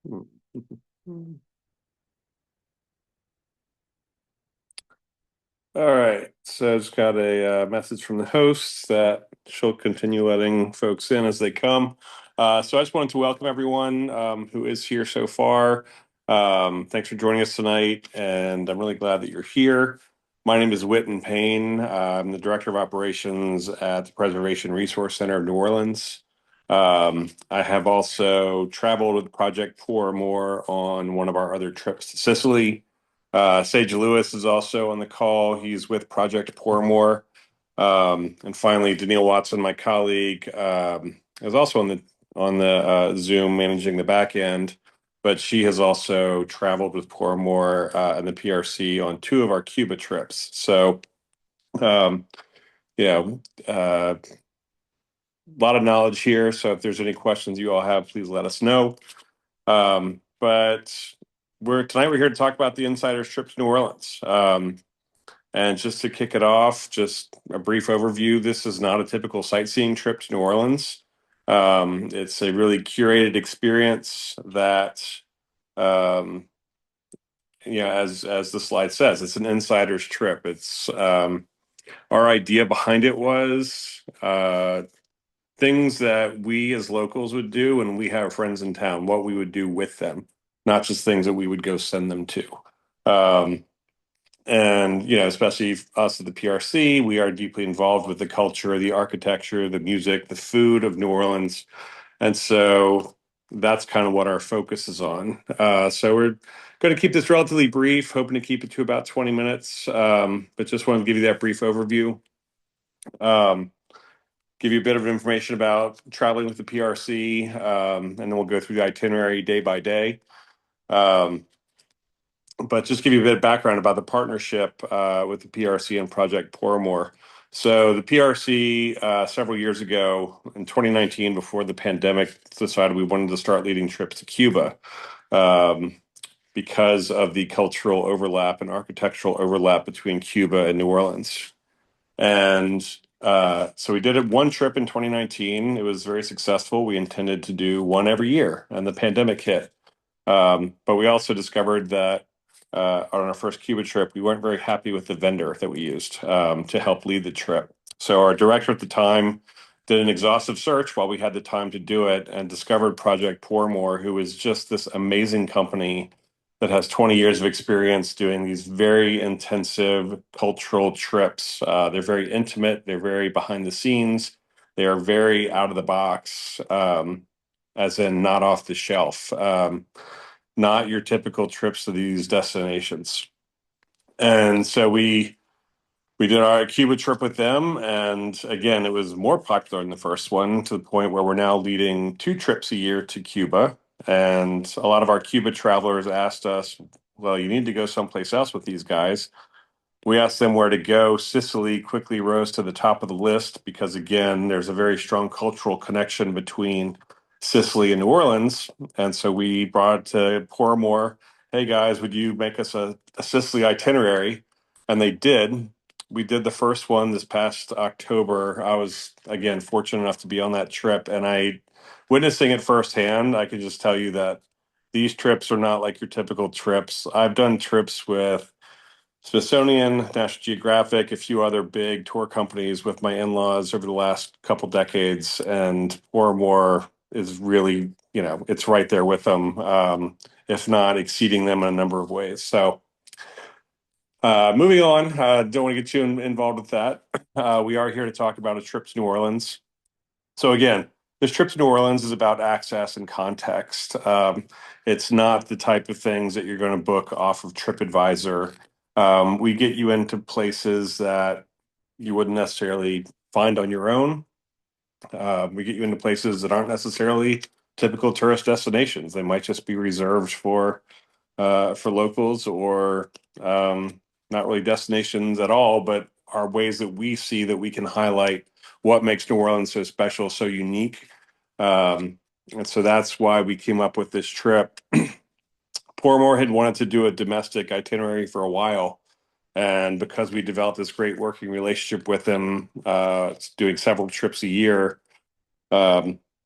All right. So I just got a message from the host that she'll continue letting folks in as they come. So I just wanted to welcome everyone who is here so far. Thanks for joining us tonight, and I'm really glad that you're here. My name is Whitten Payne. I'm the Director of Operations at the Preservation Resource Center of New Orleans. I have also traveled with Project Por Amor on one of our other trips to Sicily. Sage Lewis is also on the call. He's with Project Por Amor. And finally, Danielle Watson, my colleague, is also on the Zoom managing the back end, but she has also traveled with Por Amor and the PRC on two of our Cuba trips. So, um, yeah, a lot of knowledge here. So if there's any questions you all have, please let us know. But we're here to talk about the Insider's trip to New Orleans. And just to kick it off, just a brief overview. This is not a typical sightseeing trip to New Orleans. It's a really curated experience that, um, as the slide says, it's an insider's trip. It's our idea behind it was things that we as locals would do when we have friends in town, what we would do with them, not just things that we would go send them to. Um, and, especially us at the PRC, we are deeply involved with the culture, the architecture, the music, the food of New Orleans. And so that's kind of what our focus is on. So we're going to keep this relatively brief, hoping to keep it to about 20 minutes. But just wanted to give you that brief overview. Um, give you a bit of information about traveling with the PRC, and then we'll go through the itinerary day by day. Um, but just give you a bit of background about the partnership with the PRC and Project Por Amor. So the PRC several years ago in 2019, before the pandemic, decided we wanted to start leading trips to Cuba um, because of the cultural overlap and architectural overlap between Cuba and New Orleans. And so we did it one trip in 2019. It was very successful. We intended to do one every year, and the pandemic hit. But we also discovered that on our first Cuba trip, we weren't very happy with the vendor that we used to help lead the trip. So our director at the time did an exhaustive search while we had the time to do it and discovered Project Por Amor, who is just this amazing company that has 20 years of experience doing these very intensive cultural trips. They're very intimate, they're very behind the scenes, they are very out of the box, as in not off the shelf, not your typical trips to these destinations. And so we did our Cuba trip with them, and again, it was more popular than the first one to the point where we're now leading two trips a year to Cuba. And a lot of our Cuba travelers asked us, well, you need to go someplace else with these guys. We asked them where to go. Sicily quickly rose to the top of the list because, again, there's a very strong cultural connection between Sicily and New Orleans. And so we brought to Por Amor, hey guys, would you make us a Sicily itinerary? And they did. We did the first one this past October. I was, again, fortunate enough to be on that trip, and witnessing it firsthand, I can just tell you that these trips are not like your typical trips. I've done trips with Smithsonian, National Geographic, a few other big tour companies with my in-laws over the last couple decades, and Por Amor is really, it's right there with them, if not exceeding them in a number of ways. So, moving on, don't want to get too involved with that. We are here to talk about a trip to New Orleans. So again, this trip to New Orleans is about access and context. It's not the type of things that you're going to book off of TripAdvisor. We get you into places that you wouldn't necessarily find on your own. We get you into places that aren't necessarily typical tourist destinations. They might just be reserved for locals or not really destinations at all, but are ways that we see that we can highlight what makes New Orleans so special, so unique. And so that's why we came up with this trip. Portmore had wanted to do a domestic itinerary for a while. And because we developed this great working relationship with them, doing several trips a year,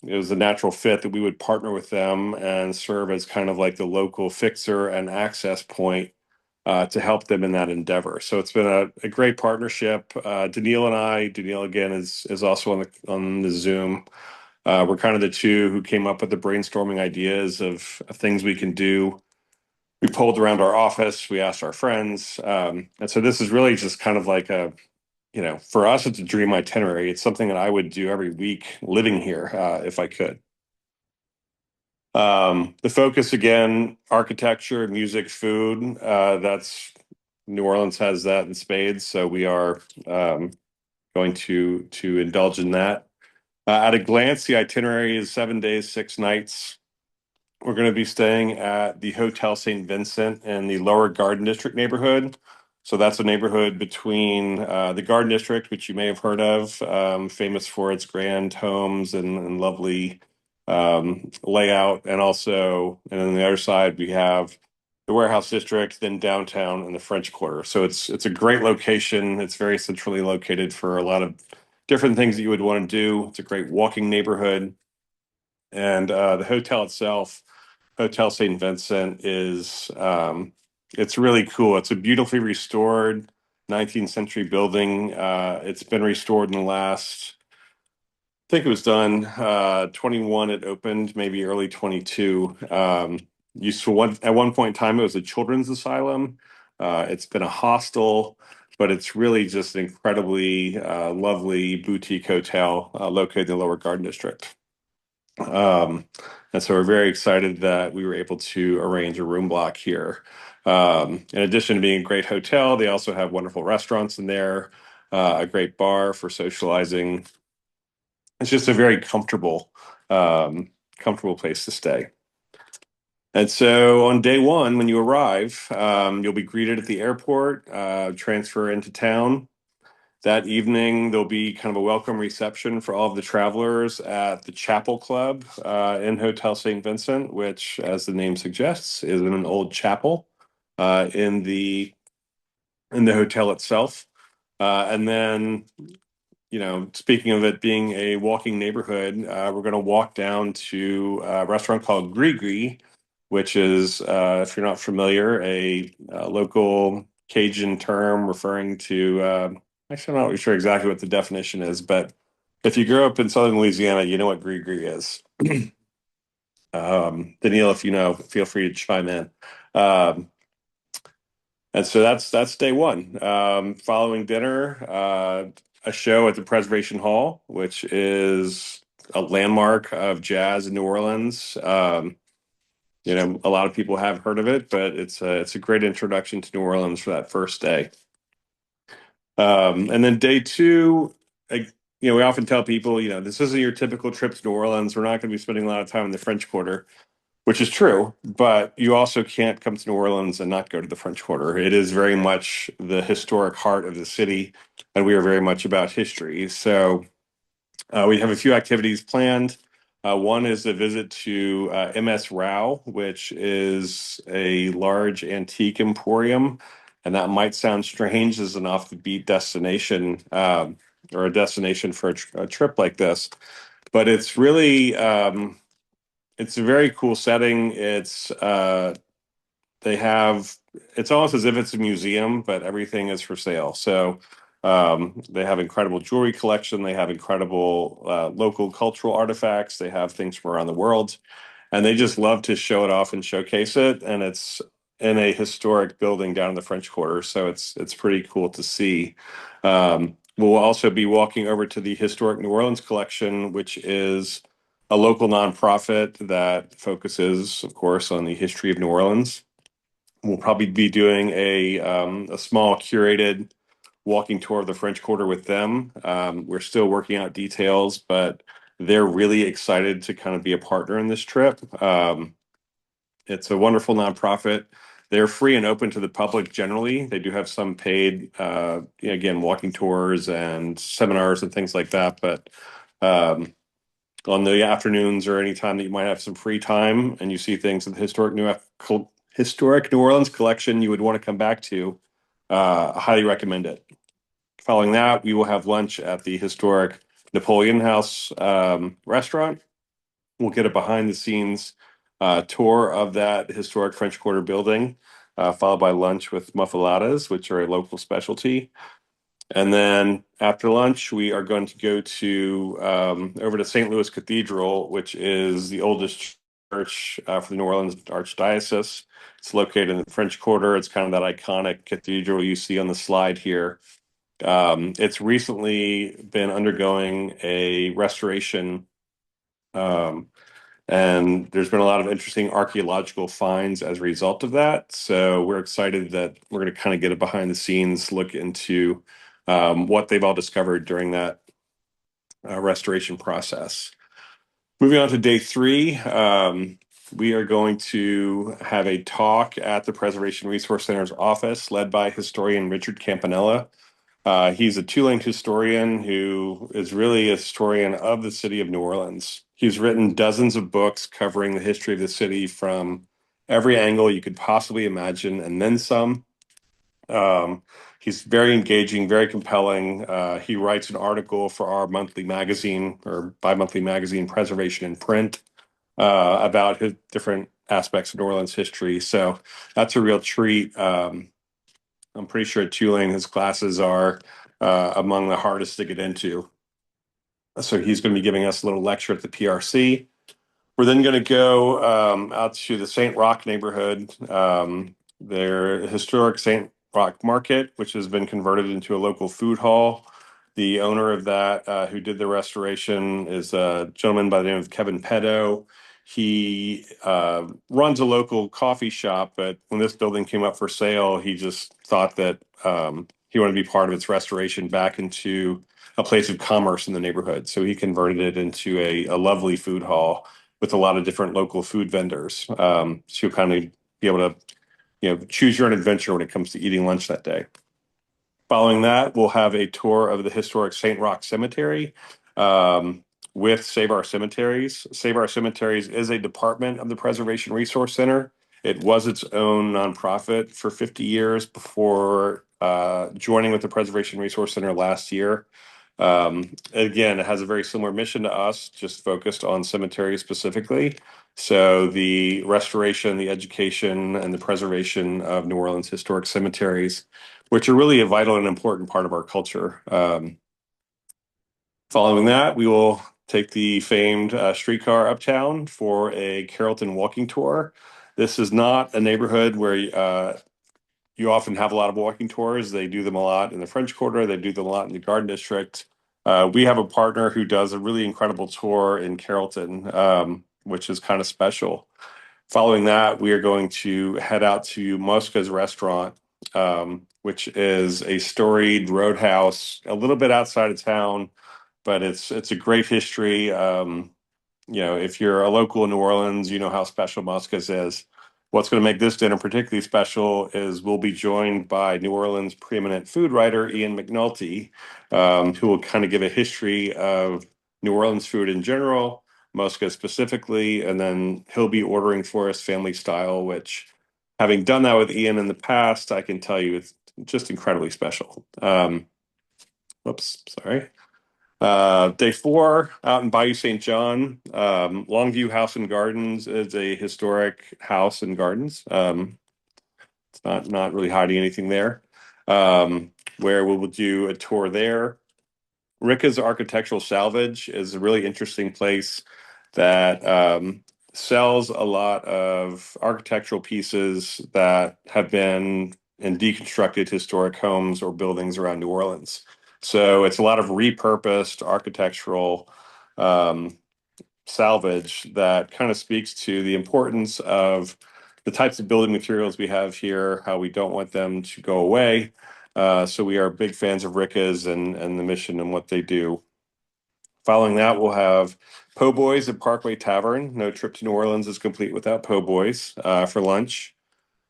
it was a natural fit that we would partner with them and serve as kind of like the local fixer and access point to help them in that endeavor. So it's been a great partnership. Daniil again is also on the Zoom. We're kind of the two who came up with the brainstorming ideas of things we can do. We polled around our office, we asked our friends. And so this is really just kind of like for us, it's a dream itinerary. It's something that I would do every week living here if I could. The focus again, architecture, music, food. That's New Orleans has that in spades, so we are going to indulge in that. At a glance, the itinerary is 7 days, 6 nights. We're going to be staying at the Hotel St. Vincent in the Lower Garden District neighborhood. So that's a neighborhood between the Garden District, which you may have heard of, famous for its grand homes and lovely layout. And on the other side, we have the Warehouse District, then downtown and the French Quarter. So it's a great location. It's very centrally located for a lot of different things that you would want to do. It's a great walking neighborhood. And the hotel itself, Hotel St. Vincent, it's really cool. It's a beautifully restored 19th century building. It's been restored in the last, I think it was done 21. It opened maybe early 22. At one point in time, it was a children's asylum. It's been a hostel, but it's really just an incredibly lovely boutique hotel located in the Lower Garden District. Um, and so we're very excited that we were able to arrange a room block here. In addition to being a great hotel, they also have wonderful restaurants in there, a great bar for socializing. It's just a very comfortable place to stay. And so on day one, when you arrive, you'll be greeted at the airport, transfer into town. That evening, there'll be kind of a welcome reception for all of the travelers at the Chapel Club in Hotel St. Vincent, which, as the name suggests, is in an old chapel in the hotel itself. And then, speaking of it being a walking neighborhood, we're going to walk down to a restaurant called Gris, which is, if you're not familiar, a local Cajun term referring to, actually, I'm not really sure exactly what the definition is, but if you grew up in Southern Louisiana, you know what Gris is. Daniil, if you know, feel free to chime in. Um, and so that's day one. Following dinner, a show at the Preservation Hall, which is a landmark of jazz in New Orleans. A lot of people have heard of it, but it's a great introduction to New Orleans for that first day. And then day two, we often tell people, this isn't your typical trip to New Orleans. We're not going to be spending a lot of time in the French Quarter, which is true, but you also can't come to New Orleans and not go to the French Quarter. It is very much the historic heart of the city, and we are very much about history. So we have a few activities planned. One is a visit to MS Rau, which is a large antique emporium. And that might sound strange as an off the beat destination or a destination for a trip like this. But it's a very cool setting. It's almost as if it's a museum, but everything is for sale. So they have incredible jewelry collection. They have incredible local cultural artifacts. They have things from around the world, and they just love to show it off and showcase it. And it's in a historic building down in the French Quarter, so it's pretty cool to see. We'll also be walking over to the Historic New Orleans Collection, which is a local nonprofit that focuses, of course, on the history of New Orleans. We'll probably be doing a small curated walking tour of the French Quarter with them. We're still working out details, but they're really excited to kind of be a partner in this trip. It's a wonderful nonprofit. They're free and open to the public generally. They do have some paid, again, walking tours and seminars and things like that. But on the afternoons or any time that you might have some free time and you see things in the historic New Orleans collection you would want to come back to, I highly recommend it. Following that, we will have lunch at the historic Napoleon House restaurant. We'll get a behind the scenes tour of that historic French Quarter building, followed by lunch with muffaladas, which are a local specialty. And then after lunch, we are going to go to over to St. Louis Cathedral, which is the oldest church for the New Orleans Archdiocese. It's located in the French Quarter. It's kind of that iconic cathedral you see on the slide here. It's recently been undergoing a restoration, um, and there's been a lot of interesting archaeological finds as a result of that. So we're excited that we're going to kind of get a behind the scenes look into what they've all discovered during that restoration process. Moving on to day 3, we are going to have a talk at the Preservation Resource Center's office led by historian Richard Campanella. He's a Tulane historian who is really a historian of the city of New Orleans. He's written dozens of books covering the history of the city from every angle you could possibly imagine, and then some. He's very engaging, very compelling. He writes an article for our monthly magazine or bi-monthly magazine, Preservation in Print, about his different aspects of New Orleans history. So that's a real treat. I'm pretty sure at Tulane his classes are among the hardest to get into. So he's going to be giving us a little lecture at the PRC. We're then going to go out to the St. Roch neighborhood, their historic St. Roch Market, which has been converted into a local food hall. The owner of that, who did the restoration, is a gentleman by the name of Kevin Pedo. He runs a local coffee shop, but when this building came up for sale, he just thought that he wanted to be part of its restoration back into a place of commerce in the neighborhood. So he converted it into a lovely food hall with a lot of different local food vendors. So you'll kind of be able to, choose your own adventure when it comes to eating lunch that day. Following that, we'll have a tour of the historic St. Roch Cemetery with Save Our Cemeteries. Save Our Cemeteries is a department of the Preservation Resource Center. It was its own nonprofit for 50 years before joining with the Preservation Resource Center last year. Again, it has a very similar mission to us, just focused on cemeteries specifically. So the restoration, the education, and the preservation of New Orleans historic cemeteries, which are really a vital and important part of our culture. Following that, we will take the famed streetcar uptown for a Carrollton walking tour. This is not a neighborhood where you often have a lot of walking tours. They do them a lot in the French Quarter. They do them a lot in the Garden District. We have a partner who does a really incredible tour in Carrollton, which is kind of special. Following that, we are going to head out to Mosca's Restaurant, which is a storied roadhouse a little bit outside of town, but it's a great history. If you're a local in New Orleans, you know how special Mosca's is. What's going to make this dinner particularly special is we'll be joined by New Orleans preeminent food writer Ian McNulty, who will kind of give a history of New Orleans food in general, Mosca specifically, and then he'll be ordering for us family style, which, having done that with Ian in the past, I can tell you it's just incredibly special. Sorry. Day 4, out in Bayou St. John, Longview House and Gardens is a historic house and gardens. It's not really hiding anything there. Where we will do a tour there. Ricka's Architectural Salvage is a really interesting place that sells a lot of architectural pieces that have been in deconstructed historic homes or buildings around New Orleans. So it's a lot of repurposed architectural salvage that kind of speaks to the importance of the types of building materials we have here, how we don't want them to go away. So we are big fans of Ricka's and the mission and what they do. Following that, we'll have Po' Boys at Parkway Tavern. No trip to New Orleans is complete without Po' Boys for lunch.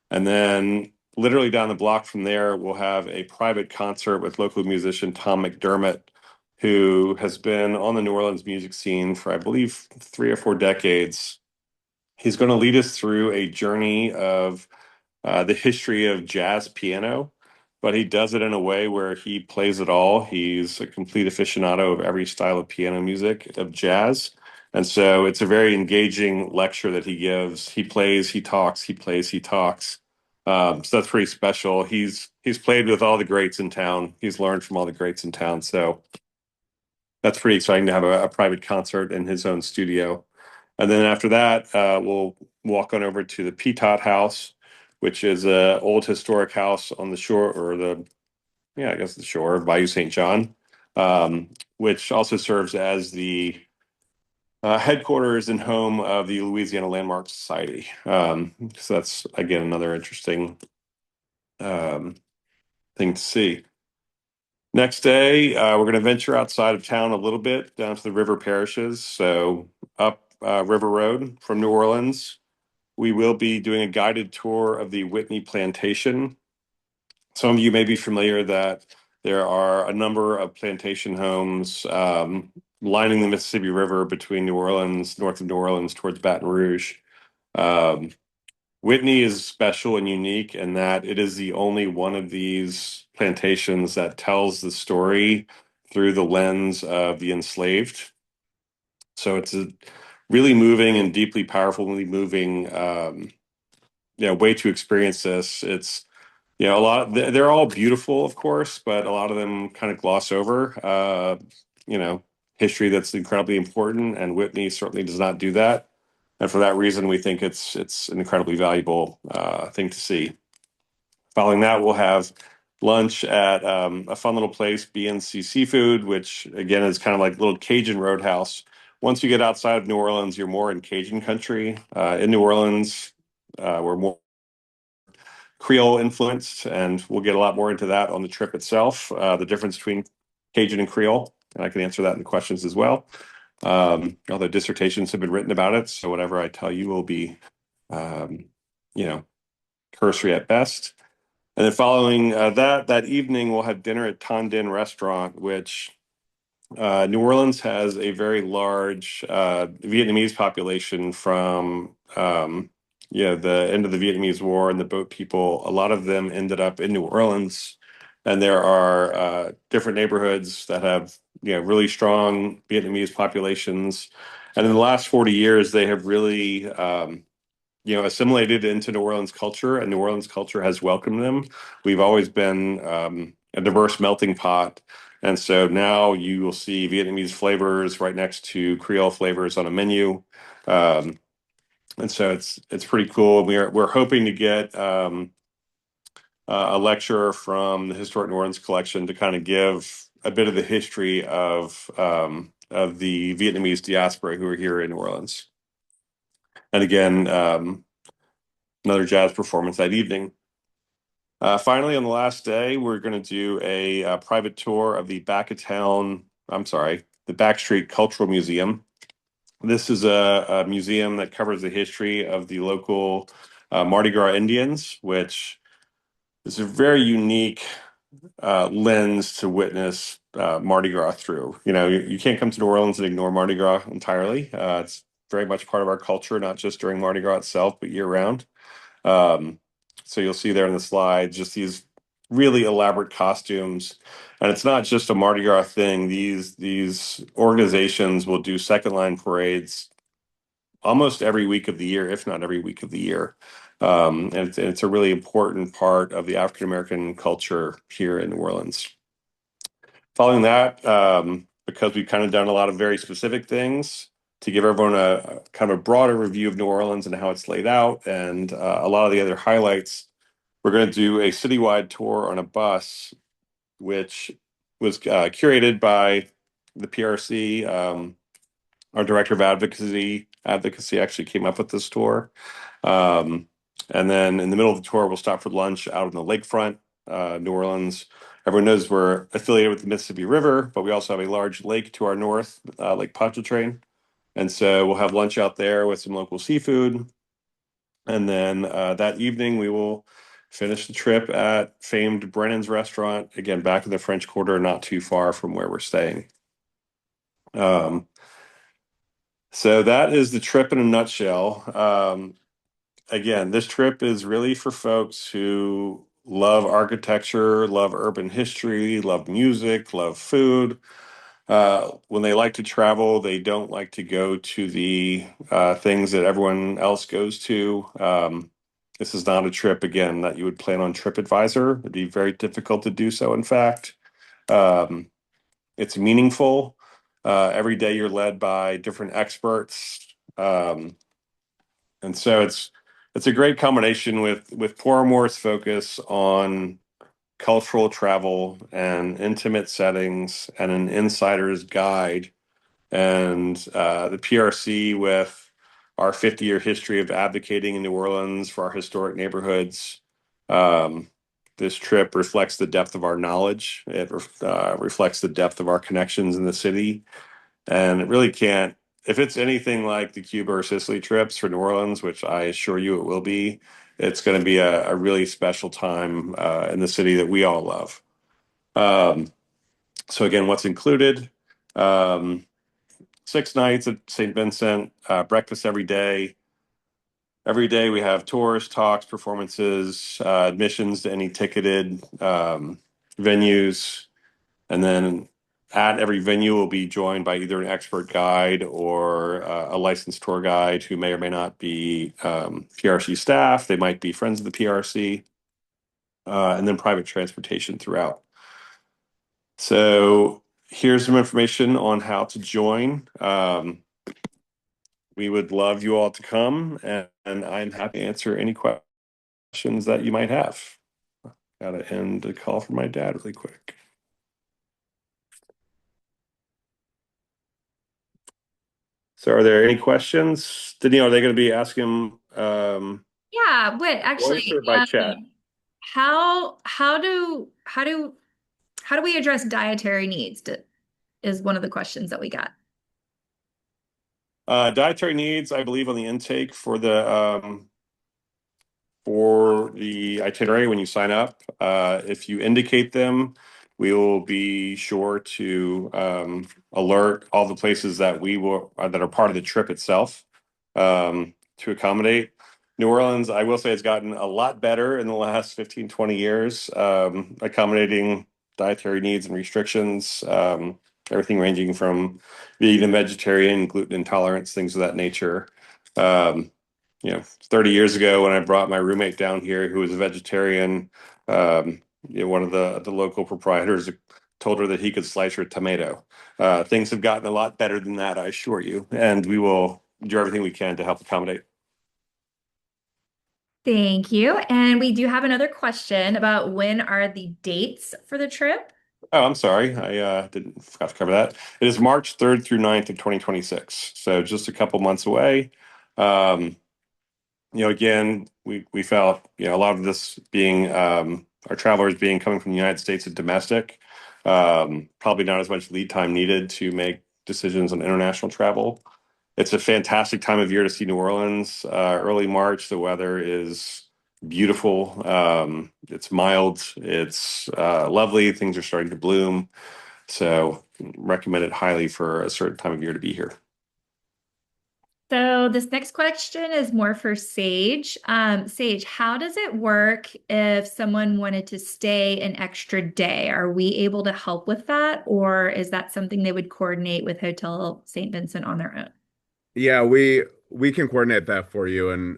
And then literally down the block from there, we'll have a private concert with local musician Tom McDermott, who has been on the New Orleans music scene for, I believe, 3 or 4 decades. He's going to lead us through a journey of the history of jazz piano, but he does it in a way where he plays it all. He's a complete aficionado of every style of piano music, of jazz. And so it's a very engaging lecture that he gives. He plays, he talks, he plays, he talks. So that's pretty special. He's played with all the greats in town. He's learned from all the greats in town. So that's pretty exciting to have a private concert in his own studio. And then after that, we'll walk on over to the Petot House, which is a old historic house on the shore, or the yeah, I guess the shore of Bayou St. John, which also serves as the headquarters and home of the Louisiana Landmark Society. So that's again another interesting um, thing to see. Next day, we're going to venture outside of town a little bit down to the river parishes. So up River Road from New Orleans, we will be doing a guided tour of the Whitney Plantation. Some of you may be familiar that there are a number of plantation homes lining the Mississippi River between New Orleans, north of New Orleans, towards Baton Rouge. Um, Whitney is special and unique in that it is the only one of these plantations that tells the story through the lens of the enslaved. So it's a really moving and deeply powerfully moving way to experience this. It's a lot. They're all beautiful, of course, but a lot of them kind of gloss over you know history that's incredibly important, and Whitney certainly does not do that. And for that reason, we think it's an incredibly valuable thing to see. Following that, we'll have lunch at a fun little place, BNC Seafood, which again is kind of like a little Cajun roadhouse. Once you get outside of New Orleans, you're more in Cajun country. In New Orleans, we're more Creole influenced, and we'll get a lot more into that on the trip itself, the difference between Cajun and Creole. And I can answer that in the questions as well. Although dissertations have been written about it, so whatever I tell you will be, um, you know, cursory at best. And then following that evening, we'll have dinner at Ton Din Restaurant, which New Orleans has a very large Vietnamese population from the end of the Vietnamese War and the boat people. A lot of them ended up in New Orleans, and there are different neighborhoods that have really strong Vietnamese populations. And in the last 40 years, they have really assimilated into New Orleans culture, and New Orleans culture has welcomed them. We've always been a diverse melting pot. And so now you will see Vietnamese flavors right next to Creole flavors on a menu. Um, and so it's pretty cool. We're hoping to get a lecturer from the Historic New Orleans collection to kind of give a bit of the history of the Vietnamese diaspora who are here in New Orleans. And again, another jazz performance that evening. Finally, on the last day, we're going to do a private tour of the the Backstreet Cultural Museum. This is a museum that covers the history of the local Mardi Gras Indians, which is a very unique lens to witness Mardi Gras through. You can't come to New Orleans and ignore Mardi Gras entirely. It's very much part of our culture, not just during Mardi Gras itself, but year round. Um, so you'll see there in the slide just these really elaborate costumes, and it's not just a Mardi Gras thing. These organizations will do second line parades almost every week of the year, if not every week of the year. And it's a really important part of the African American culture here in New Orleans. Following that, because we've kind of done a lot of very specific things to give everyone a kind of a broader review of New Orleans and how it's laid out, and a lot of the other highlights, we're going to do a citywide tour on a bus, which was curated by the PRC. Our director of advocacy actually came up with this tour. And then in the middle of the tour, we'll stop for lunch out on the lakefront, New Orleans. Everyone knows we're affiliated with the Mississippi River, but we also have a large lake to our north, Lake Pontchartrain. And so we'll have lunch out there with some local seafood. And then that evening, we will finish the trip at famed Brennan's Restaurant, again, back in the French Quarter, not too far from where we're staying. So that is the trip in a nutshell. Again, this trip is really for folks who love architecture, love urban history, love music, love food. when they like to travel, they don't like to go to the things that everyone else goes to. This is not a trip, again, that you would plan on TripAdvisor. It'd be very difficult to do so, in fact. Um, it's meaningful. Every day you're led by different experts. And so it's a great combination with Por Amor's focus on cultural travel and intimate settings and an insider's guide, and the PRC with our 50-year history of advocating in New Orleans for our historic neighborhoods. Um, this trip reflects the depth of our knowledge. It reflects the depth of our connections in the city. And it really can't, if it's anything like the Cuba or Sicily trips for New Orleans, which I assure you it will be, it's going to be a really special time in the city that we all love. So again, what's included? 6 nights at St. Vincent, breakfast every day. Every day we have tours, talks, performances, admissions to any ticketed venues. And then at every venue, we'll be joined by either an expert guide or a licensed tour guide who may or may not be PRC staff. They might be friends of the PRC, and then private transportation throughout. So here's some information on how to join. We would love you all to come, and I'm happy to answer any questions that you might have. Gotta end the call for my dad really quick. So are there any questions? Danielle, are they going to be asking Yeah, wait, voice actually, or by chat? how do we address dietary needs is one of the questions that we got. Dietary needs, I believe, on the intake for the itinerary when you sign up. If you indicate them, we will be sure to alert all the places that that are part of the trip itself to accommodate. New Orleans, I will say, has gotten a lot better in the last 15, 20 years, accommodating dietary needs and restrictions, everything ranging from vegan, vegetarian, gluten intolerance, things of that nature. Um, 30 years ago when I brought my roommate down here who was a vegetarian, one of the local proprietors told her that he could slice her tomato. Things have gotten a lot better than that, I assure you, and we will do everything we can to help accommodate. Thank you. And we do have another question about when are the dates for the trip? Oh, I'm sorry. I didn't forgot to cover that. It is March 3rd through 9th of 2026. So just a couple months away. Um, Again, we felt, a lot of this being our travelers being coming from the United States and domestic, probably not as much lead time needed to make decisions on international travel. It's a fantastic time of year to see New Orleans. Early March, the weather is beautiful. It's mild. It's lovely. Things are starting to bloom. So recommend it highly for a certain time of year to be here. So this next question is more for Sage. Sage, how does it work if someone wanted to stay an extra day? Are we able to help with that, or is that something they would coordinate with Hotel St. Vincent on their own? Yeah, we can coordinate that for you, and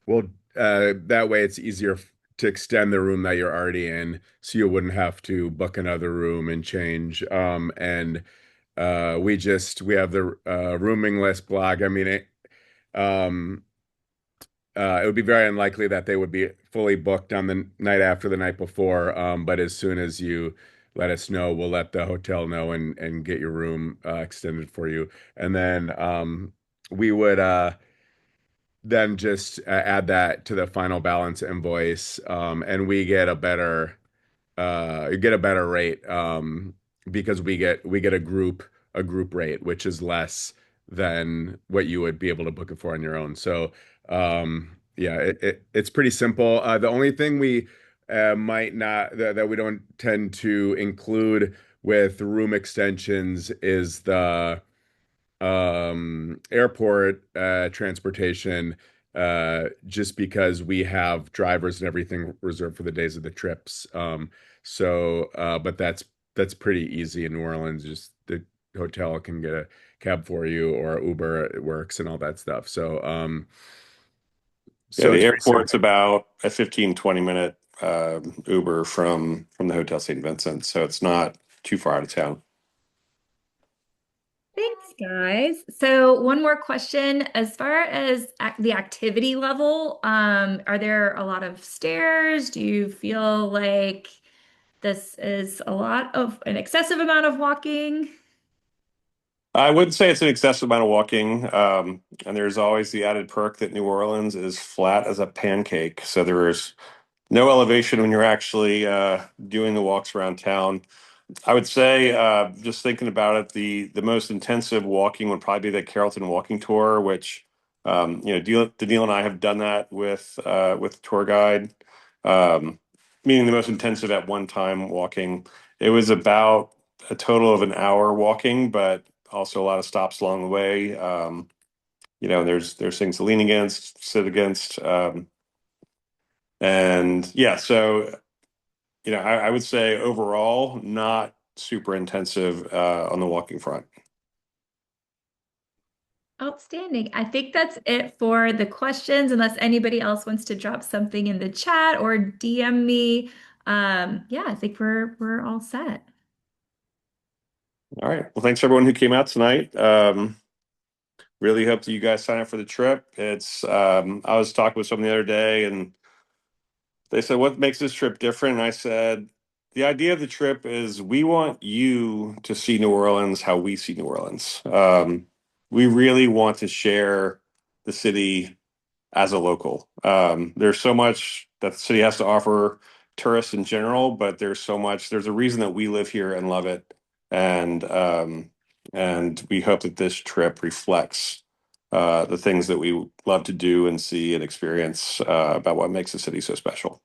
we'll that way it's easier to extend the room that you're already in, so you wouldn't have to book another room and change. And we have the rooming list blog. I mean, um, it would be very unlikely that they would be fully booked on the night after the night before. But as soon as you let us know, we'll let the hotel know and get your room extended for you. And then we would then just add that to the final balance invoice, and we get a better rate, because we get a group rate, which is less than what you would be able to book it for on your own. So yeah, it's pretty simple. The only thing we might not that we don't tend to include with room extensions is the airport transportation, just because we have drivers and everything reserved for the days of the trips. But that's that's pretty easy in New Orleans. Just the hotel can get a cab for you, or Uber, it works and all that stuff. Yeah, So the it's pretty airport's simple. about a 15-20 minute Uber from the Hotel St. Vincent, so it's not too far out of town. Thanks, guys. So one more question. As far as the activity level, are there a lot of stairs? Do you feel like this is a lot of an excessive amount of walking? I wouldn't say it's an excessive amount of walking, and there's always the added perk that New Orleans is flat as a pancake, so there's no elevation when you're actually doing the walks around town. I would say, just thinking about it, the most intensive walking would probably be the Carrollton walking tour, which Daniil and I have done that with tour guide, um, meaning the most intensive at one time walking. It was about a total of an hour walking, but also a lot of stops along the way. There's things to lean against, sit against, and yeah, so I would say overall, not super intensive on the walking front. Outstanding. I think that's it for the questions, unless anybody else wants to drop something in the chat or DM me. Yeah, I think we're all set. All right. Well, thanks everyone who came out tonight. Really hope that you guys sign up for the trip. I was talking with someone the other day, and they said, "What makes this trip different?" And I said, "The idea of the trip is we want you to see New Orleans how we see New Orleans. We really want to share the city as a local. There's so much that the city has to offer tourists in general, but there's a reason that we live here and love it. And we hope that this trip reflects the things that we love to do and see and experience about what makes the city so special."